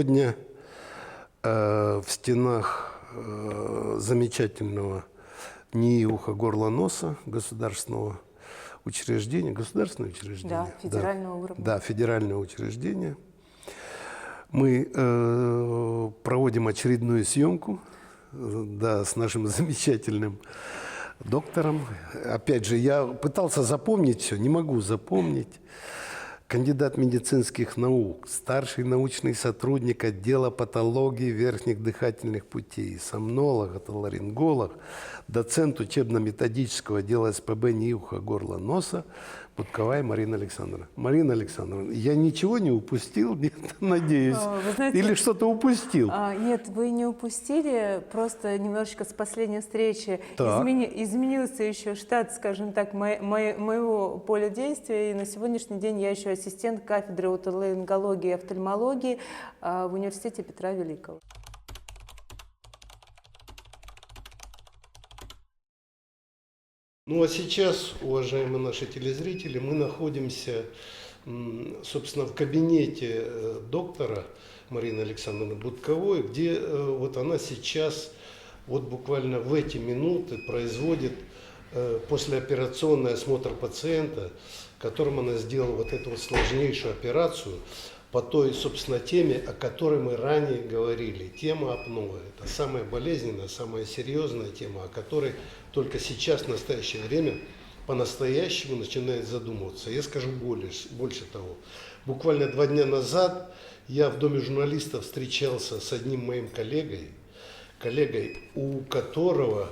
Сегодня в стенах замечательного НИИ ухо-горло-носа государственного учреждения, государственное учреждение? Да, федерального уровня. Да, федеральное учреждение. Мы проводим очередную съемку, да, с нашим замечательным доктором. Опять же, я пытался запомнить все, не могу запомнить. Кандидат медицинских наук, старший научный сотрудник отдела патологии верхних дыхательных путей, сомнолог, отоларинголог, доцент учебно-методического отдела СПБ НИИ ухо-горло-носа Будковая Марина Александровна. Марина Александровна, я ничего не упустил, нет, надеюсь? Вы знаете, или что-то упустил? Нет, вы не упустили, просто немножечко с последней встречи изменился еще штат, скажем так, моего поля действия, и на сегодняшний день я еще ассистент кафедры отоларингологии и офтальмологии в университете Петра Великого. Ну а сейчас, уважаемые наши телезрители, мы находимся, собственно, в кабинете доктора Марины Александровны Будковой, где вот она сейчас, вот буквально в эти минуты производит послеоперационный осмотр пациента, которым она сделала вот эту вот сложнейшую операцию по той, собственно, теме, о которой мы ранее говорили. Тема апноэ. Это самая болезненная, самая серьезная тема, о которой только сейчас, в настоящее время, по-настоящему начинает задумываться. Я скажу больше того. Буквально 2 дня назад я в Доме журналистов встречался с одним моим коллегой, у которого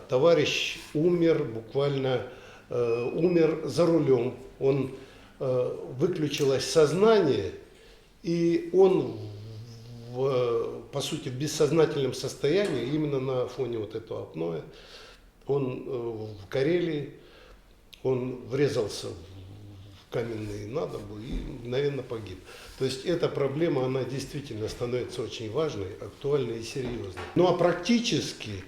товарищ умер, буквально умер за рулем. Он выключилось сознание, и он, по сути, в бессознательном состоянии, именно на фоне вот этого апноэ, он в Карелии, он врезался в каменные надобы и мгновенно погиб. То есть эта проблема, она действительно становится очень важной, актуальной и серьезной. Ну а практически,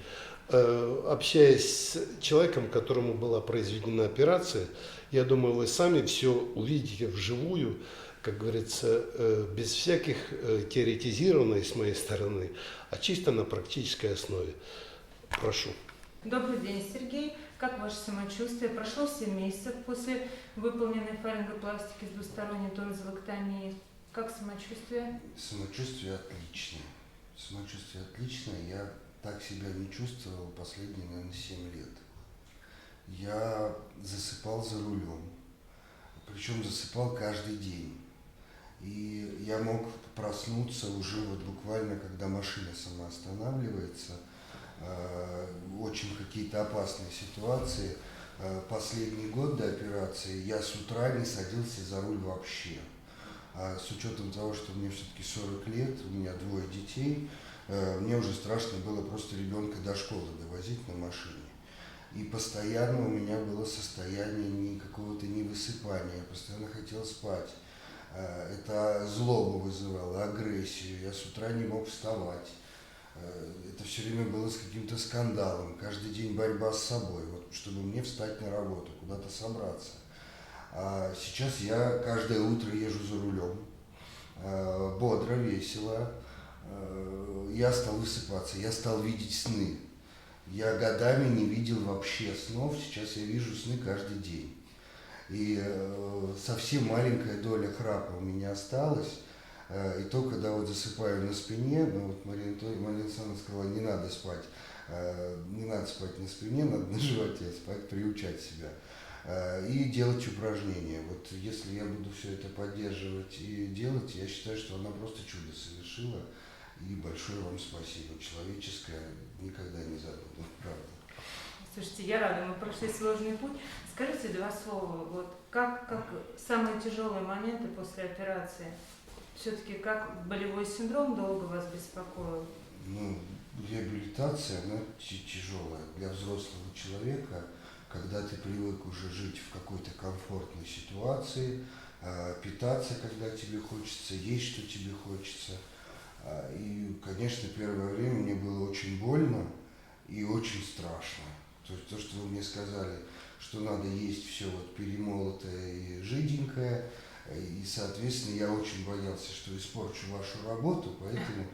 общаясь с человеком, которому была произведена операция, я думаю, вы сами все увидите вживую, как говорится, без всяких теоретизирований с моей стороны, а чисто на практической основе. Прошу. Добрый день, Сергей. Как ваше самочувствие? Прошло 7 месяцев после выполненной фарингопластики с двусторонней тонзиллэктомией. Как самочувствие? Самочувствие отличное. Самочувствие отличное. Я так себя не чувствовал последние, наверное, 7 лет. Я засыпал за рулем, причем засыпал каждый день. И я мог проснуться уже вот буквально, когда машина сама останавливается, очень какие-то опасные ситуации. Последний год до операции я с утра не садился за руль вообще. С учетом того, что мне все-таки 40 лет, у меня 2 детей, мне уже страшно было просто ребенка до школы довозить на машине. И постоянно у меня было состояние какого-то невысыпания, я постоянно хотел спать. Это злобу вызывало, агрессию, я с утра не мог вставать. Это все время было с каким-то скандалом, каждый день борьба с собой, вот, чтобы мне встать на работу, куда-то собраться. А сейчас я каждое утро езжу за рулем, бодро, весело, я стал высыпаться, я стал видеть сны. Я годами не видел вообще снов, сейчас я вижу сны каждый день. И совсем маленькая доля храпа у меня осталась. И то, когда вот засыпаю на спине, ну вот Марина Александровна сказала, не надо спать на спине, надо на животе спать, приучать себя. И делать упражнения. Вот если я буду все это поддерживать и делать, я считаю, что она просто чудо совершила. И большое вам спасибо. Человеческое никогда не забуду, правда. Слушайте, я рада, мы прошли сложный путь. Скажите 2 слова, вот как самые тяжелые моменты после операции? Все-таки как болевой синдром долго вас беспокоил? Ну, реабилитация, она тяжелая для взрослого человека, когда ты привык уже жить в какой-то комфортной ситуации, питаться, когда тебе хочется, есть, что тебе хочется. И, конечно, первое время мне было очень больно и очень страшно. То есть то, что вы мне сказали, что надо есть все вот перемолотое и жиденькое, И, соответственно, я очень боялся, что испорчу вашу работу, поэтому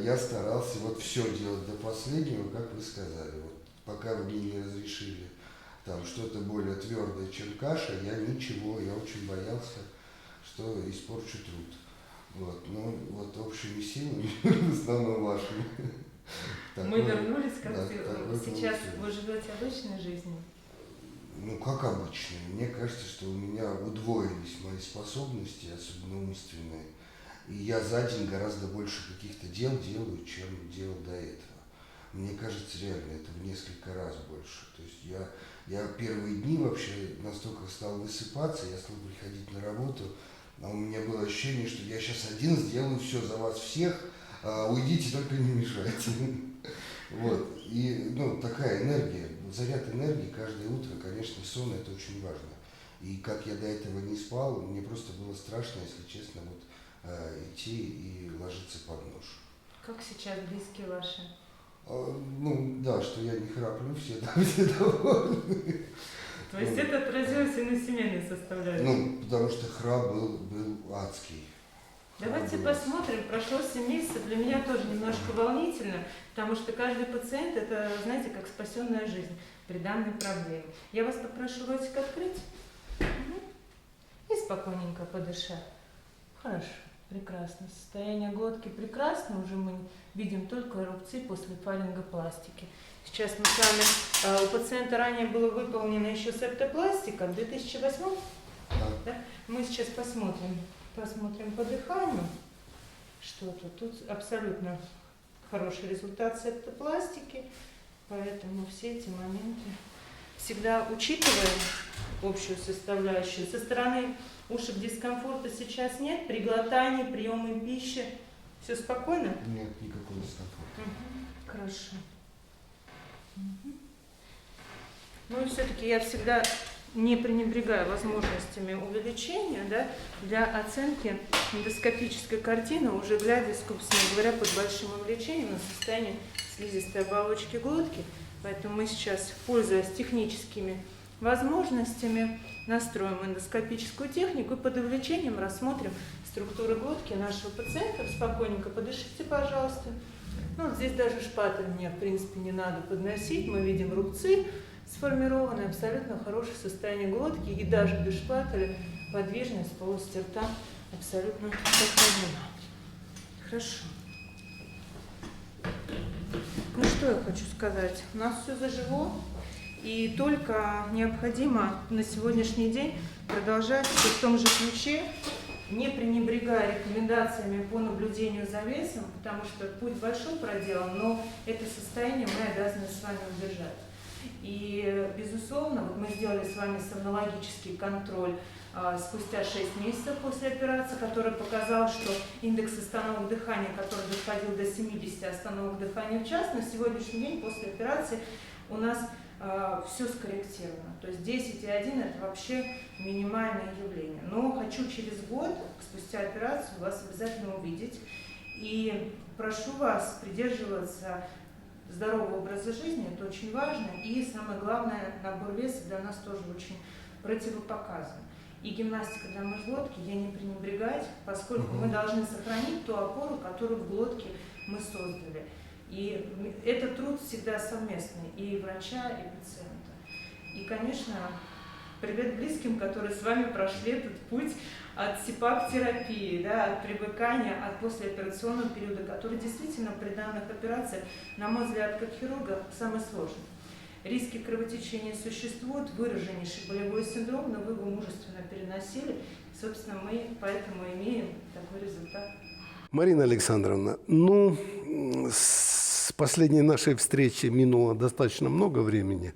я старался вот все делать до последнего, как вы сказали. Вот, пока вы мне не разрешили там что-то более твердое, чем каша, я очень боялся, что испорчу труд. Вот, ну, вот общими силами, в основном вашими. Мы вернулись к да, активу. Сейчас вы живете обычной жизнью? Ну, как обычно. Мне кажется, что у меня удвоились мои способности, особенно умственные. И я за день гораздо больше каких-то дел делаю, чем делал до этого. Мне кажется, реально, это в несколько раз больше. То есть я первые дни вообще настолько стал высыпаться, я стал приходить на работу, а у меня было ощущение, что я сейчас один сделаю все за вас всех, уйдите, только не мешайте. Вот. И, ну, такая энергия, заряд энергии каждое утро, конечно, сон это очень важно. И как я до этого не спал, мне просто было страшно, если честно, вот идти и ложиться под нож. Как сейчас близкие ваши? Ну, да, что я не храплю, все довольны. То есть это отразилось и на семейной составляющей? Ну, потому что храп был адский. Давайте посмотрим. Прошло 7 месяцев. Для меня тоже немножко волнительно, потому что каждый пациент – это, знаете, как спасенная жизнь при данной проблеме. Я вас попрошу ротик открыть и спокойненько подышать. Хорошо, прекрасно. Состояние глотки прекрасно. Уже мы видим только рубцы после фарингопластики. Сейчас мы с вами, у пациента ранее было выполнено еще септопластика в 2008. Да? Мы сейчас посмотрим по дыханию, что тут. Тут абсолютно хороший результат септопластики, поэтому все эти моменты всегда учитываем общую составляющую. Со стороны ушек дискомфорта сейчас нет, при глотании, приеме пищи. Все спокойно? Нет, никакого дискомфорта. Хорошо. Ну и все-таки я всегда не пренебрегаю возможностями увеличения, да, для оценки эндоскопической картины, уже глядя, собственно говоря, под большим увеличением на состояние слизистой оболочки глотки. Поэтому мы сейчас, пользуясь техническими возможностями, настроим эндоскопическую технику и под увеличением рассмотрим структуру глотки нашего пациента. Спокойненько подышите, пожалуйста. Ну, вот здесь даже шпатель мне, в принципе, не надо подносить. Мы видим рубцы сформированные, абсолютно хорошее состояние глотки. И даже без шпателя подвижность полости рта абсолютно сохранена. Хорошо. Ну, что я хочу сказать. У нас все заживо. И только необходимо на сегодняшний день продолжать в том же ключе, не пренебрегая рекомендациями по наблюдению за весом, потому что путь большой проделан, но это состояние мы обязаны с вами удержать. И, безусловно, вот мы сделали с вами сомнологический контроль спустя 6 месяцев после операции, который показал, что индекс остановок дыхания, который доходил до 70 остановок дыхания в час, на сегодняшний день после операции у нас все скорректировано. То есть 10,1 это вообще минимальное явление. Но хочу через год, спустя операцию, вас обязательно увидеть. И прошу вас придерживаться здорового образа жизни, это очень важно. И самое главное, набор веса для нас тоже очень противопоказан. И гимнастика для мышц-глотки я не пренебрегать, поскольку мы должны сохранить ту опору, которую в глотке мы создали. И этот труд всегда совместный и врача, и пациента. И, конечно, привет близким, которые с вами прошли этот путь от СИПАП-терапии, да, от привыкания, от послеоперационного периода, который действительно при данных операциях, на мой взгляд, как хирурга, самый сложный. Риски кровотечения существуют, выраженнейший болевой синдром, но вы его мужественно переносили. Собственно, мы поэтому имеем такой результат. Марина Александровна, ну, с последней нашей встречи минуло достаточно много времени.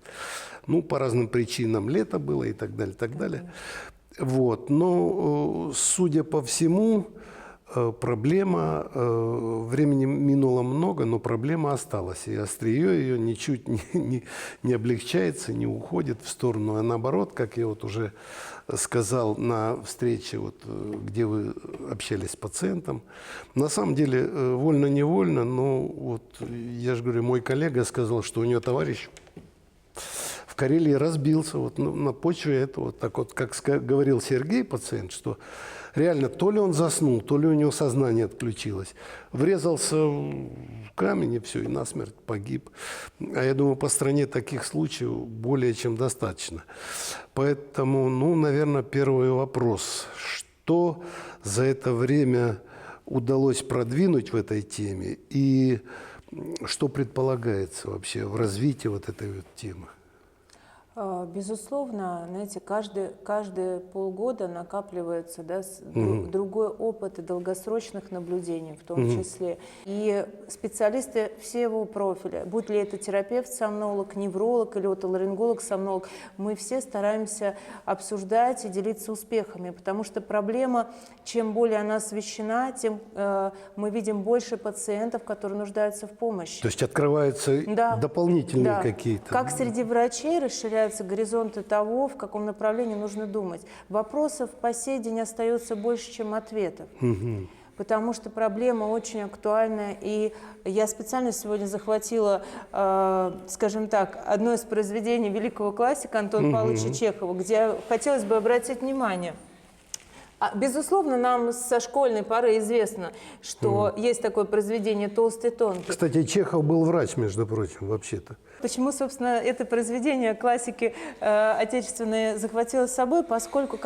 Ну, по разным причинам, лето было и так далее, так далее. Вот. Но, судя по всему, проблема, времени минуло много, но проблема осталась. И острие ее ничуть не облегчается, не уходит в сторону, а наоборот, как я вот уже сказал на встрече, вот, где вы общались с пациентом. На самом деле, вольно-невольно, но вот я же говорю, мой коллега сказал, что у него товарищ в Карелии разбился вот на почве этого, так вот, как говорил Сергей, пациент, что реально то ли он заснул, то ли у него сознание отключилось. Врезался в камень и все, и насмерть погиб. А я думаю, по стране таких случаев более чем достаточно. Поэтому, ну, наверное, первый вопрос. Что за это время удалось продвинуть в этой теме и что предполагается вообще в развитии вот этой вот темы? Безусловно, знаете, каждые полгода накапливается, да, другой опыт и долгосрочных наблюдений в том числе. И специалисты всего профиля, будь ли это терапевт, сомнолог, невролог или отоларинголог, сомнолог, мы все стараемся обсуждать и делиться успехами, потому что проблема, чем более она освещена, тем мы видим больше пациентов, которые нуждаются в помощи. То есть открываются дополнительные какие-то... Как среди врачей расширяются горизонты того, в каком направлении нужно думать. Вопросов по сей день остается больше, чем ответов. Потому что проблема очень актуальная. И я специально сегодня захватила, скажем так, одно из произведений великого классика Антона Павловича Чехова, где хотелось бы обратить внимание. Безусловно, нам со школьной поры известно, что есть такое произведение «Толстый тонкий». Кстати, Чехов был врач, между прочим, вообще-то. Почему, собственно, это произведение классики отечественной захватило с собой? Поскольку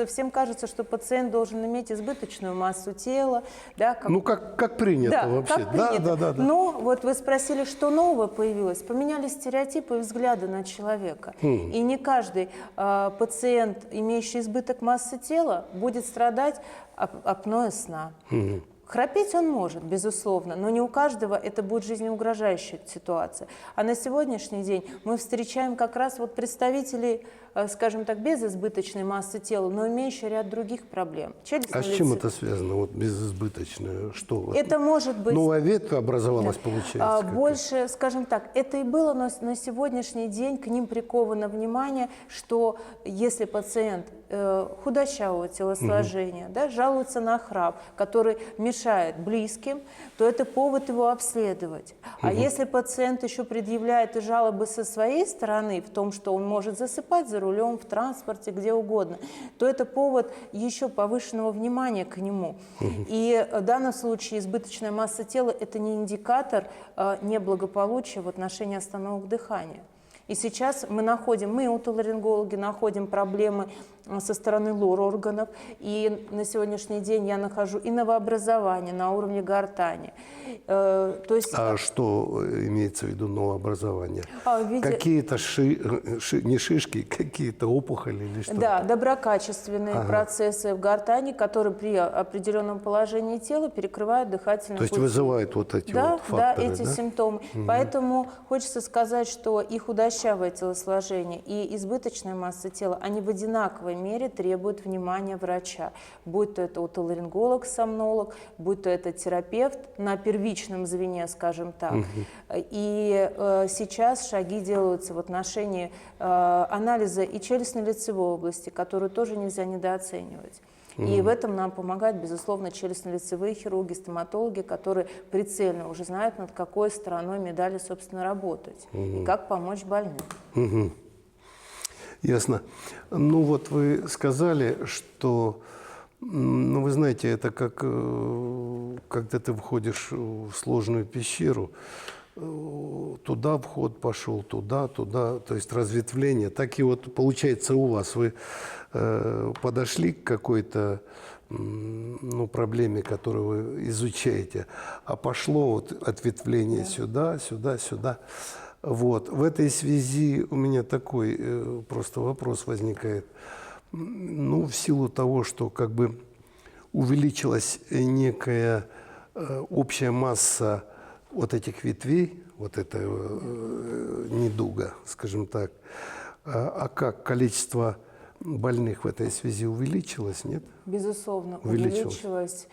всем кажется, что пациент должен иметь избыточную массу тела. Да, как принято вообще. Как принято. Да. Но вот вы спросили, что нового появилось. Поменялись стереотипы и взгляды на человека. И не каждый пациент, имеющий избыток массы тела, будет страдать апноэ сна. Храпеть он может, безусловно, но не у каждого это будет жизнеугрожающая ситуация. А на сегодняшний день мы встречаем как раз вот представителей, скажем так, без избыточной массы тела, но имеющие ряд других проблем. А с чем это связано, вот безизбыточное? Что? Это может быть... Новая ветвь образовалась, получается? Больше, скажем так, это и было, но на сегодняшний день к ним приковано внимание, что если пациент худощавого телосложения, да, жалуется на храп, который мешает близким, то это повод его обследовать. А если пациент еще предъявляет и жалобы со своей стороны в том, что он может засыпать за рулем, в транспорте, где угодно, то это повод еще повышенного внимания к нему. И в данном случае избыточная масса тела – это не индикатор неблагополучия в отношении остановок дыхания. И сейчас мы, отоларингологи, находим проблемы со стороны лор-органов. И на сегодняшний день я нахожу и новообразование на уровне гортани. А что имеется в виду новообразование? Какие-то не шишки, какие-то опухоли или что? Да, доброкачественные процессы в гортани, которые при определенном положении тела перекрывают дыхательные пути. То есть вызывают вот эти вот факторы, да, эти симптомы. Поэтому хочется сказать, что и худощавое телосложение, и избыточная масса тела, они в одинаковой мере требуют внимания врача. Будь то это отоларинголог, сомнолог, будь то это терапевт на первичном звене, скажем так. И сейчас шаги делаются в отношении анализа и челюстно-лицевой области, которую тоже нельзя недооценивать. И в этом нам помогают, безусловно, челюстно-лицевые хирурги, стоматологи, которые прицельно уже знают, над какой стороной медали, собственно, работать. И как помочь больным. Ясно. Ну вот вы сказали, что, ну вы знаете, это как, когда ты входишь в сложную пещеру, туда вход пошел, туда, то есть разветвление. Так и вот получается у вас. Вы подошли к какой-то проблеме, которую вы изучаете, а пошло вот ответвление сюда. Вот. В этой связи у меня такой просто вопрос возникает. Ну, в силу того, что как бы увеличилась некая общая масса вот этих ветвей, вот этого недуга, скажем так, а как количество больных в этой связи увеличилось, нет? Безусловно, увеличилось.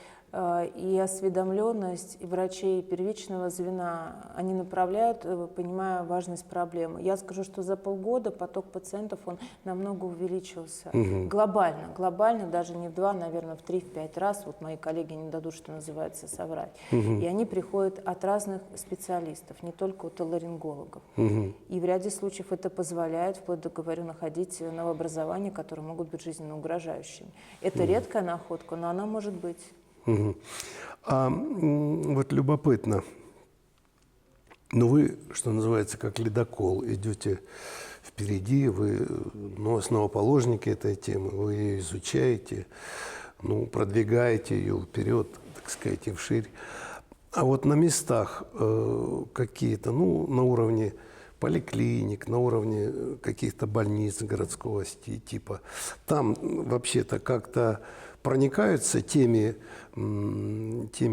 и осведомленность и врачей первичного звена, они направляют, понимая важность проблемы. Я скажу, что за полгода поток пациентов, он намного увеличился. Глобально, даже не в 2, наверное, в 3, в 5 раз. Вот мои коллеги не дадут, что называется, соврать. И они приходят от разных специалистов, не только от отоларингологов. И в ряде случаев это позволяет, вплоть до, говорю, находить новообразования, которые могут быть жизненно угрожающими. Это редкая находка, но она может быть. А вот любопытно, ну вы, что называется, как ледокол, идете впереди, вы основоположники этой темы, вы ее изучаете, ну, продвигаете ее вперед, так сказать, и вширь. А вот на местах какие-то, ну, на уровне поликлиник, на уровне каких-то больниц городского типа, там вообще-то как-то проникаются теми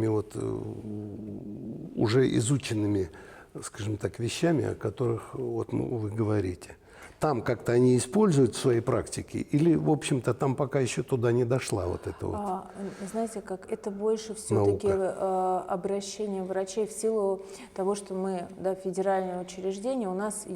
вот уже изученными, скажем так, вещами, о которых вот вы говорите. Там как-то они используют в своей практике или, в общем-то, там пока еще туда не дошла вот эта вот знаете, как это больше все-таки обращение врачей в силу того, что мы, да, федеральное учреждение, у нас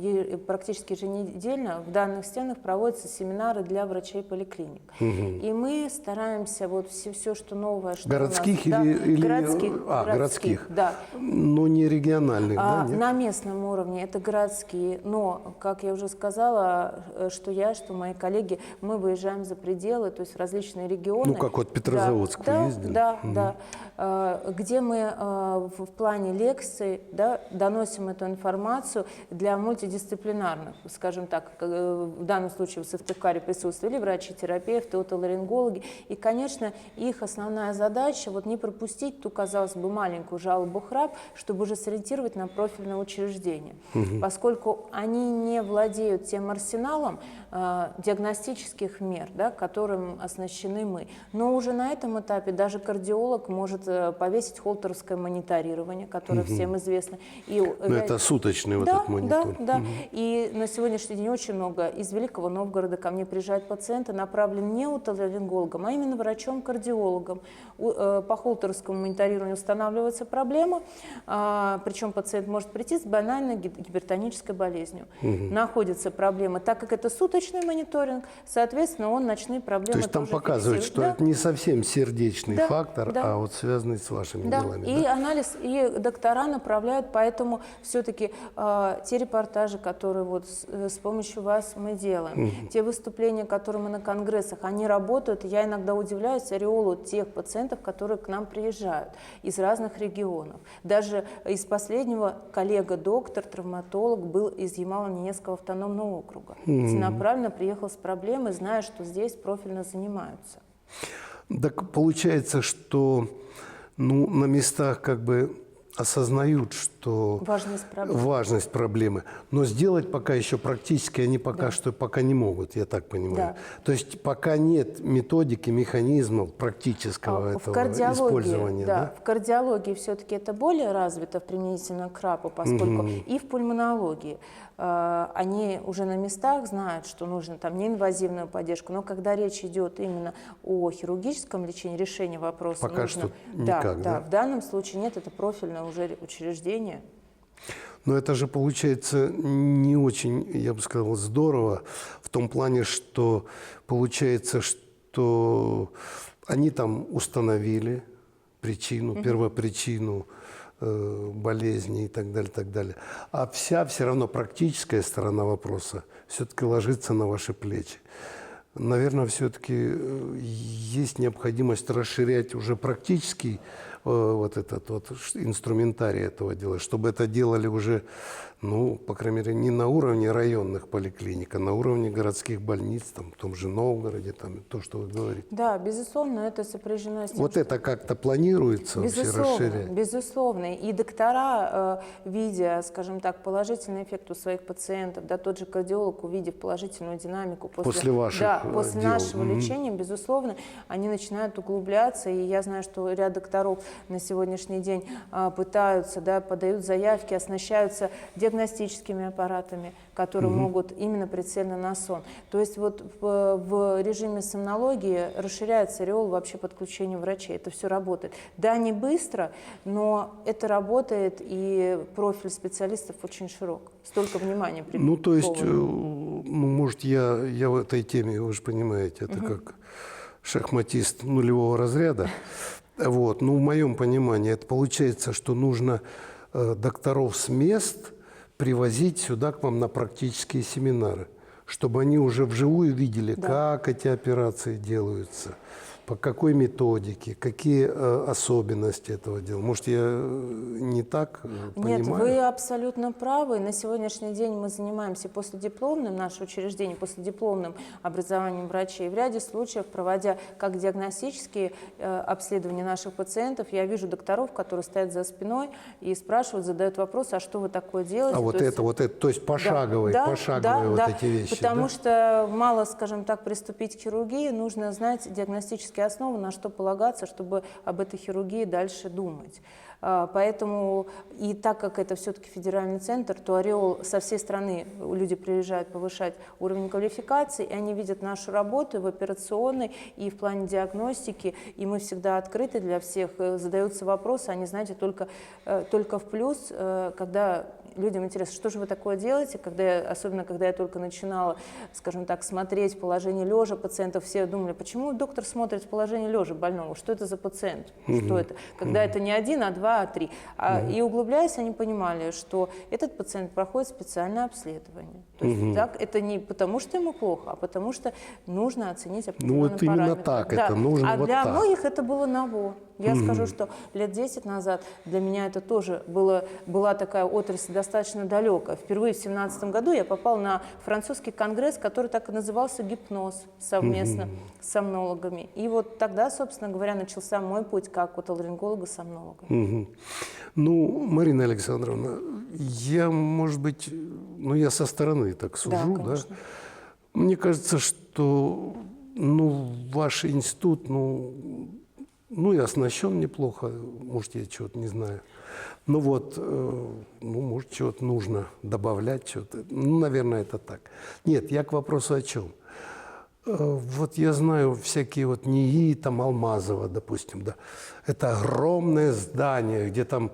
практически еженедельно в данных стенах проводятся семинары для врачей поликлиник. И мы стараемся вот все, что новое, что городских у нас, или городских, да. Но не региональных, да? Нет? На местном уровне это городские, но, как я уже сказала, что что мои коллеги, мы выезжаем за пределы, то есть в различные регионы. Ну, как вот Петрозаводск вы ездили? Да, где мы в плане лекций, да, доносим эту информацию для мультидисциплинарных, скажем так, в данном случае в Сыктывкаре присутствовали врачи-терапевты, отоларингологи, и, конечно, их основная задача вот не пропустить ту, казалось бы, маленькую жалобу ХРАП, чтобы уже сориентировать на профильное учреждение, поскольку они не владеют тем арсеналом диагностических мер, да, которым оснащены мы. Но уже на этом этапе даже кардиолог может повесить холтеровское мониторирование, которое всем известно. Это суточный вот этот монитор. Да. И на сегодняшний день очень много из Великого Новгорода ко мне приезжают пациенты, направлены не отоларингологом, а именно врачом-кардиологом. По холтеровскому мониторированию устанавливается проблема, причем пациент может прийти с банальной гипертонической болезнью. Находится проблемы, так как это суточный мониторинг, соответственно, он ночные проблемы. То есть там показывает, что это не совсем сердечный фактор, а вот связанный с вашими делами. И анализ, и доктора направляют, поэтому все-таки те репортажи, которые вот с помощью вас мы делаем, те выступления, которые мы на конгрессах, они работают, я иногда удивляюсь ореолу тех пациентов, которые к нам приезжают из разных регионов. Даже из последнего коллега-доктор, травматолог был из Ямало-Ненецкого автономного округа. Целенаправленно приехал с проблемой, зная, что здесь профильно занимаются. Так получается, что на местах как бы осознают, что важность проблемы, но сделать пока еще практически они пока не могут, я так понимаю. Да. То есть пока нет методики, механизмов практического использования. Да, в кардиологии все-таки это более развито применительно к РАПу, поскольку и в пульмонологии они уже на местах знают, что нужно там неинвазивную поддержку, но когда речь идет именно о хирургическом лечении, решении вопроса, пока нужно, что никак, да? В данном случае нет, это профильное уже учреждение. Но это же получается не очень, я бы сказал, здорово в том плане, что получается, что они там установили причину, первопричину болезни и так далее, а все равно практическая сторона вопроса все-таки ложится на ваши плечи. Наверное, все-таки есть необходимость расширять уже практический вот этот вот инструментарий этого дела, чтобы это делали уже, по крайней мере, не на уровне районных поликлиник, а на уровне городских больниц, там, в том же Новгороде, там, то, что вы говорите. Да, безусловно, это сопряжено с тем, вот это как-то планируется вообще расширять? Безусловно. И доктора, видя, скажем так, положительный эффект у своих пациентов, да, тот же кардиолог, увидев положительную динамику после нашего лечения, безусловно, они начинают углубляться. И я знаю, что ряд докторов на сегодняшний день пытаются, да, подают заявки, оснащаются диагностическими аппаратами, которые могут именно прицельно на сон. То есть вот в режиме сомнологии расширяется ореол вообще подключения врачей. Это все работает. Да, не быстро, но это работает, и профиль специалистов очень широк. Столько внимания приковано. Ну, то есть, может, я в этой теме, вы же понимаете, это как шахматист нулевого разряда. Вот. Но в моем понимании это получается, что нужно докторов с мест привозить сюда к вам на практические семинары, чтобы они уже вживую видели, как эти операции делаются, по какой методике, какие особенности этого дела. Может, я не так понимаю? Нет, вы абсолютно правы. На сегодняшний день мы занимаемся последипломным, наше учреждение, последипломным образованием врачей. В ряде случаев, проводя как диагностические обследования наших пациентов, я вижу докторов, которые стоят за спиной и спрашивают, задают вопрос, а что вы такое делаете? А вот это, то есть пошаговые, эти вещи. Потому что мало, скажем так, приступить к хирургии, нужно знать диагностические основы, на что полагаться, чтобы об этой хирургии дальше думать. Поэтому, и так как это все-таки федеральный центр, то ореол со всей страны, люди приезжают повышать уровень квалификации, и они видят нашу работу и в операционной, и в плане диагностики, и мы всегда открыты для всех. Задаются вопросы, они, знаете, только в плюс, когда людям интересно, что же вы такое делаете, особенно когда я только начинала, скажем так, смотреть положение лежа пациентов, все думали, почему доктор смотрит положение лежа больного, что это за пациент, что это, когда это не 1, а 2, а 3. И углубляясь, они понимали, что этот пациент проходит специальное обследование. То есть так, это не потому, что ему плохо, а потому что нужно оценить определенные вот именно параметры. так, это нужно а вот для так. многих это было ново. Я скажу, что лет 10 назад для меня это тоже была такая отрасль достаточно далекая. Впервые в 2017 году я попала на французский конгресс, который так и назывался «Гипноз», совместно с сомнологами. И вот тогда, собственно говоря, начался мой путь как отоларинголога-сомнолога. Ну, Марина Александровна, я, может быть, я со стороны так сужу, да? Мне кажется, что, ваш институт, и оснащен неплохо, может, я чего-то не знаю. Может, чего-то нужно добавлять, что-то. Наверное, это так. Нет, я к вопросу о чем. Вот я знаю всякие НИИ, там Алмазова, допустим, да. Это огромное здание, где там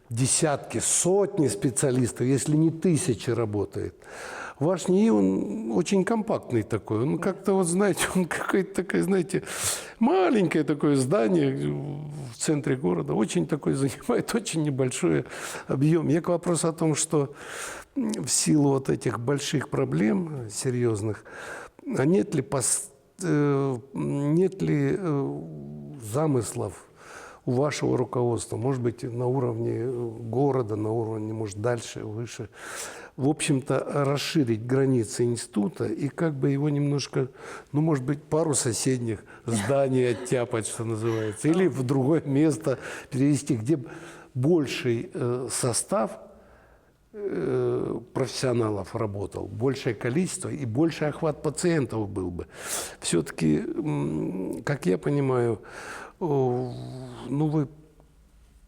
десятки, сотни специалистов, если не тысячи работает. Ваш НИИ, он очень компактный такой. Он как-то, он какое-то такое, маленькое такое здание в центре города. Очень такой занимает, очень небольшой объем. Я к вопросу о том, что в силу этих больших проблем серьезных, нет ли замыслов у вашего руководства, может быть, на уровне города, на уровне, может, дальше, выше, в общем-то, расширить границы института и его немножко, может быть, пару соседних зданий оттяпать, что называется, или в другое место перевести, где больший состав профессионалов работал, большее количество и больший охват пациентов был бы. Все-таки, как я понимаю, вы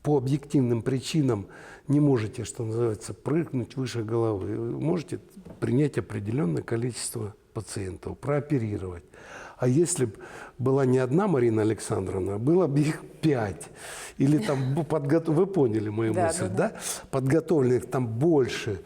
по объективным причинам не можете, что называется, прыгнуть выше головы. Вы можете принять определенное количество пациентов, прооперировать. А если бы была не одна Марина Александровна, а было бы их 5. Или там вы поняли мою мысль, да? Подготовленных там больше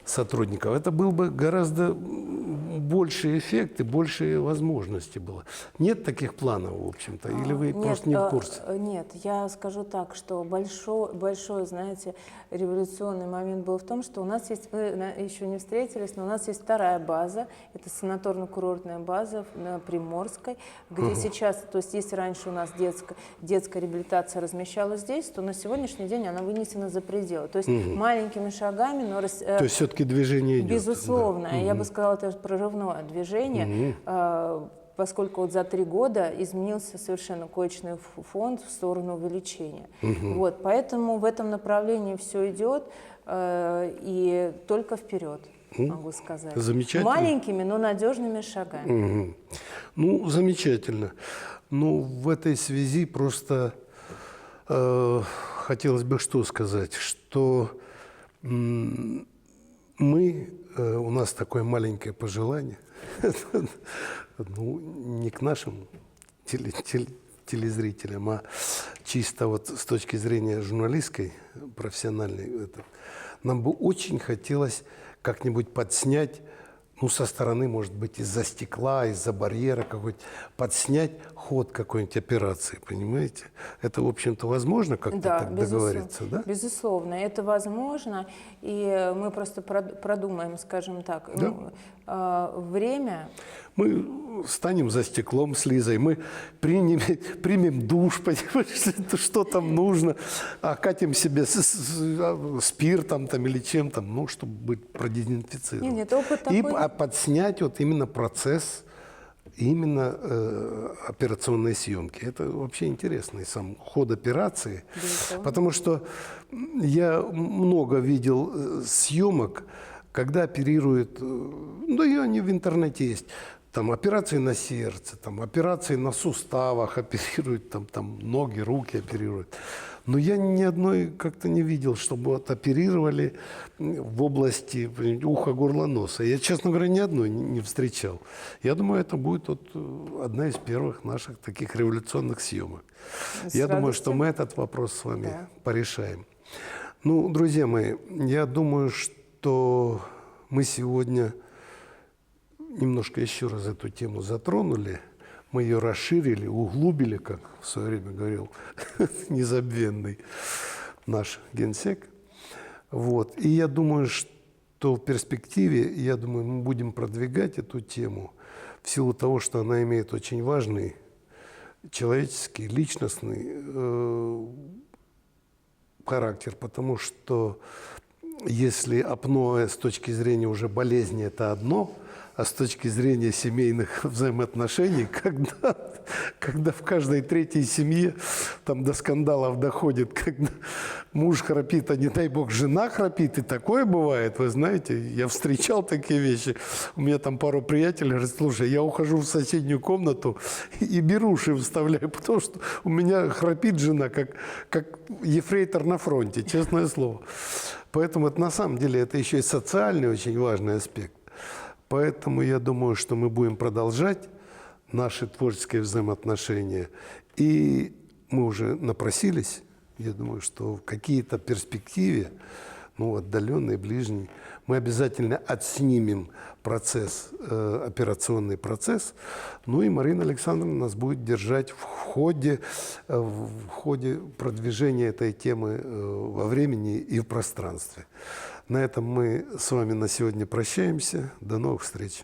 сотрудников. Это был бы гораздо больший эффект и больше возможностей было. Нет таких планов, в общем-то? Или вы просто не в курсе? Нет, я скажу так, что большой, знаете, революционный момент был в том, что у нас есть, вы еще не встретились, но у нас есть вторая база, это санаторно-курортная база на Приморской, где сейчас, то есть если раньше у нас детская реабилитация размещалась здесь, то на сегодняшний день она вынесена за пределы. То есть маленькими шагами, но... То есть все-таки движение идет? Безусловно. Я бы сказала, это прорывное движение, поскольку за 3 года изменился совершенно коечный фонд в сторону увеличения. Поэтому в этом направлении все идет, и только вперед, могу сказать. Замечательно. Маленькими, но надежными шагами. Замечательно. В этой связи просто хотелось бы что сказать, что мы, у нас такое маленькое пожелание, ну, не к нашим телезрителям, а чисто вот с точки зрения журналистской, профессиональной, нам бы очень хотелось как-нибудь подснять, ну, со стороны, может быть, из-за стекла, из-за барьера какой-то, подснять ход какой-нибудь операции, понимаете? Это, в общем-то, возможно как-то так договориться, да? Безусловно, это возможно, и мы просто продумаем, скажем так, Да? время. Мы станем за стеклом с Лизой, мы примем душ, понимаешь, что там нужно, окатим себе спиртом там, или чем-то, ну, чтобы быть продезинфицированным. Нет, опыт И такой. подснять вот именно процесс, именно операционной съемки. Это вообще интересный сам ход операции, потому что я много видел съемок, когда оперируют, да и они в интернете есть, там операции на сердце, там операции на суставах оперируют, там ноги, руки оперируют. Но я ни одной как-то не видел, чтобы вот оперировали в области уха, горла, носа. Я, честно говоря, ни одной не встречал. Я думаю, это будет вот одна из первых наших таких революционных съемок. Я думаю, что мы этот вопрос с вами порешаем. Ну, друзья мои, я думаю, что мы сегодня немножко еще раз эту тему затронули, мы ее расширили, углубили, как в свое время говорил незабвенный наш генсек. Вот. И я думаю, что в перспективе, я думаю, мы будем продвигать эту тему в силу того, что она имеет очень важный человеческий, личностный характер, потому что если апноэ с точки зрения уже болезни – это одно, а с точки зрения семейных взаимоотношений, когда в каждой третьей семье там до скандалов доходит, когда муж храпит, а не дай бог жена храпит, и такое бывает, вы знаете, я встречал такие вещи. У меня там пару приятелей говорят: слушай, я ухожу в соседнюю комнату и беруши вставляю, потому что у меня храпит жена, как ефрейтор на фронте, честное слово. Поэтому это на самом деле это еще и социальный очень важный аспект. Поэтому я думаю, что мы будем продолжать наши творческие взаимоотношения. И мы уже напросились, я думаю, что в какие-то перспективе, ну, отдаленные, ближние, мы обязательно отснимем процесс, операционный процесс. Ну и Марина Александровна нас будет держать в ходе продвижения этой темы во времени и в пространстве. На этом мы с вами на сегодня прощаемся. До новых встреч.